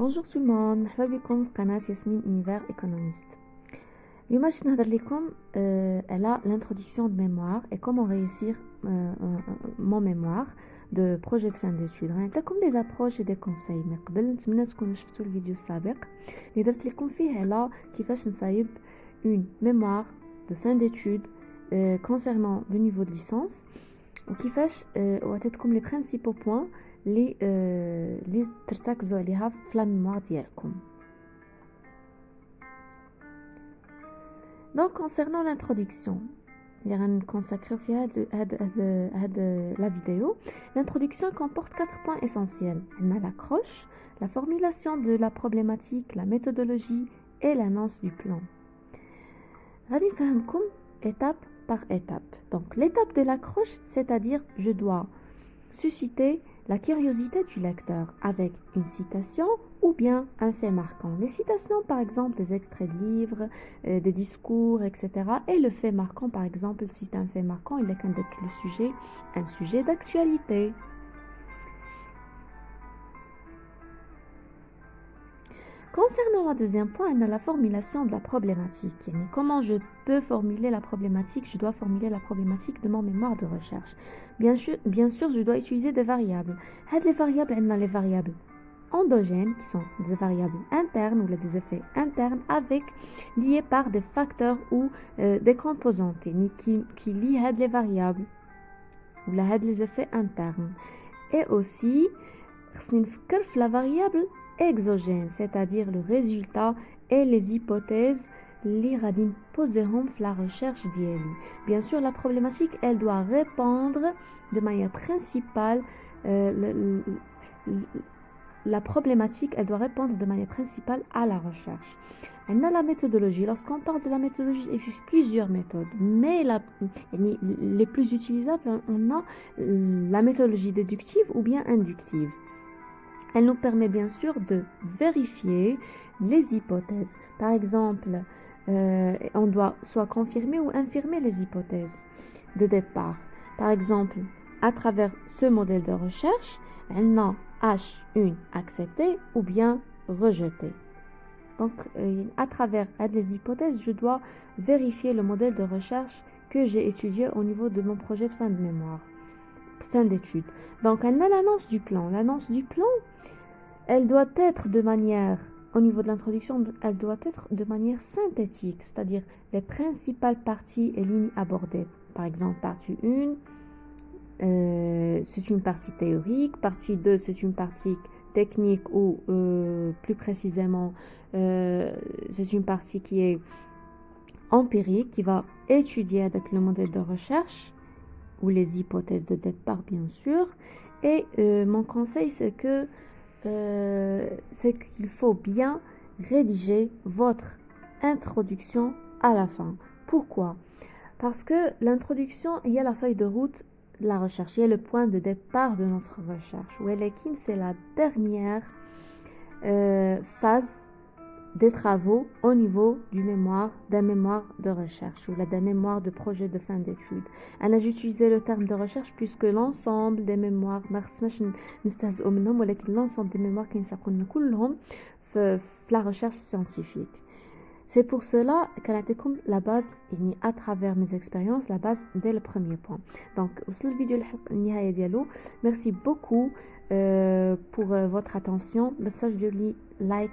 Bonjour tout le monde, مرحبا بكم في قناة ياسمين Univers Économiste. اليوم باش نهضر لكم على l'introduction de mémoire et comment réussir mon mémoire de projet de fin d'études. غنعطي لكم des approches et des conseils. من قبل نتمنى تكونوا شفتوا الفيديو السابق اللي درت لكم فيه على كيفاش نصايب une mémoire de fin d'études concernant le niveau de licence وكيفاش وعطيتكم les principaux points اللي ترتكزوا عليها في لا ميموار ديالكم. Donc concernant l'introduction اللي غنكونساكريو فيها هاد la vidéo, l'introduction comporte 4 points essentiels. On a l'accroche, la formulation de la problématique, la méthodologie et l'annonce du plan. غادي نفهمكم étape par étape. Donc l'étape de l'accroche, c'est-à-dire je dois susciter la curiosité du lecteur avec une citation ou bien un fait marquant. Les citations, par exemple, des extraits de livres, des discours, etc. Et le fait marquant, par exemple, si c'est un fait marquant, il est le sujet, un sujet d'actualité. Concernant le deuxième point, on a la formulation de la problématique. Comment je peux formuler la problématique? Je dois formuler la problématique de mon mémoire de recherche. Bien sûr, je dois utiliser des variables. Les variables, on a les variables endogènes, qui sont des variables internes ou des effets internes liés par des facteurs ou des composantes qui lient les variables ou les effets internes. Et aussi, la variable exogène, c'est-à-dire le résultat et les hypothèses les radines poseront la recherche d'elle. Bien sûr, la problématique, elle doit répondre de manière principale la problématique, elle doit répondre de manière principale à la recherche. On a la méthodologie. Lorsqu'on parle de la méthodologie, il existe plusieurs méthodes, mais les plus utilisables, on a la méthodologie déductive ou bien inductive. Elle nous permet bien sûr de vérifier les hypothèses. Par exemple, on doit soit confirmer ou infirmer les hypothèses de départ. Par exemple, à travers ce modèle de recherche, on a H1 accepté ou bien rejeté. Donc, à travers les hypothèses, je dois vérifier le modèle de recherche que j'ai étudié au niveau de mon projet de fin de mémoire. Fin d'études. Donc, on a l'annonce du plan. L'annonce du plan, elle doit être de manière, au niveau de l'introduction, elle doit être de manière synthétique, c'est-à-dire les principales parties et lignes abordées. Par exemple, partie 1, c'est une partie théorique. Partie 2, c'est une partie technique ou plus précisément, c'est une partie qui est empirique, qui va étudier avec le modèle de recherche ou les hypothèses de départ, bien sûr. Et mon conseil, c'est qu'il faut bien rédiger votre introduction à la fin. Pourquoi? Parce que l'introduction, il y a la feuille de route de la recherche, il y a le point de départ de notre recherche. Welekin, c'est la dernière phase des travaux au niveau d'un mémoire de recherche ou d'un mémoire de projet de fin d'études. J'ai utilisé le terme de recherche puisque l'ensemble des mémoires, l'ensemble des mémoires qui sont la recherche scientifique. C'est pour cela qu'elle a été comme la base, à travers mes expériences, la base dès le premier point. Donc, la vidéo merci beaucoup pour votre attention. Message de like,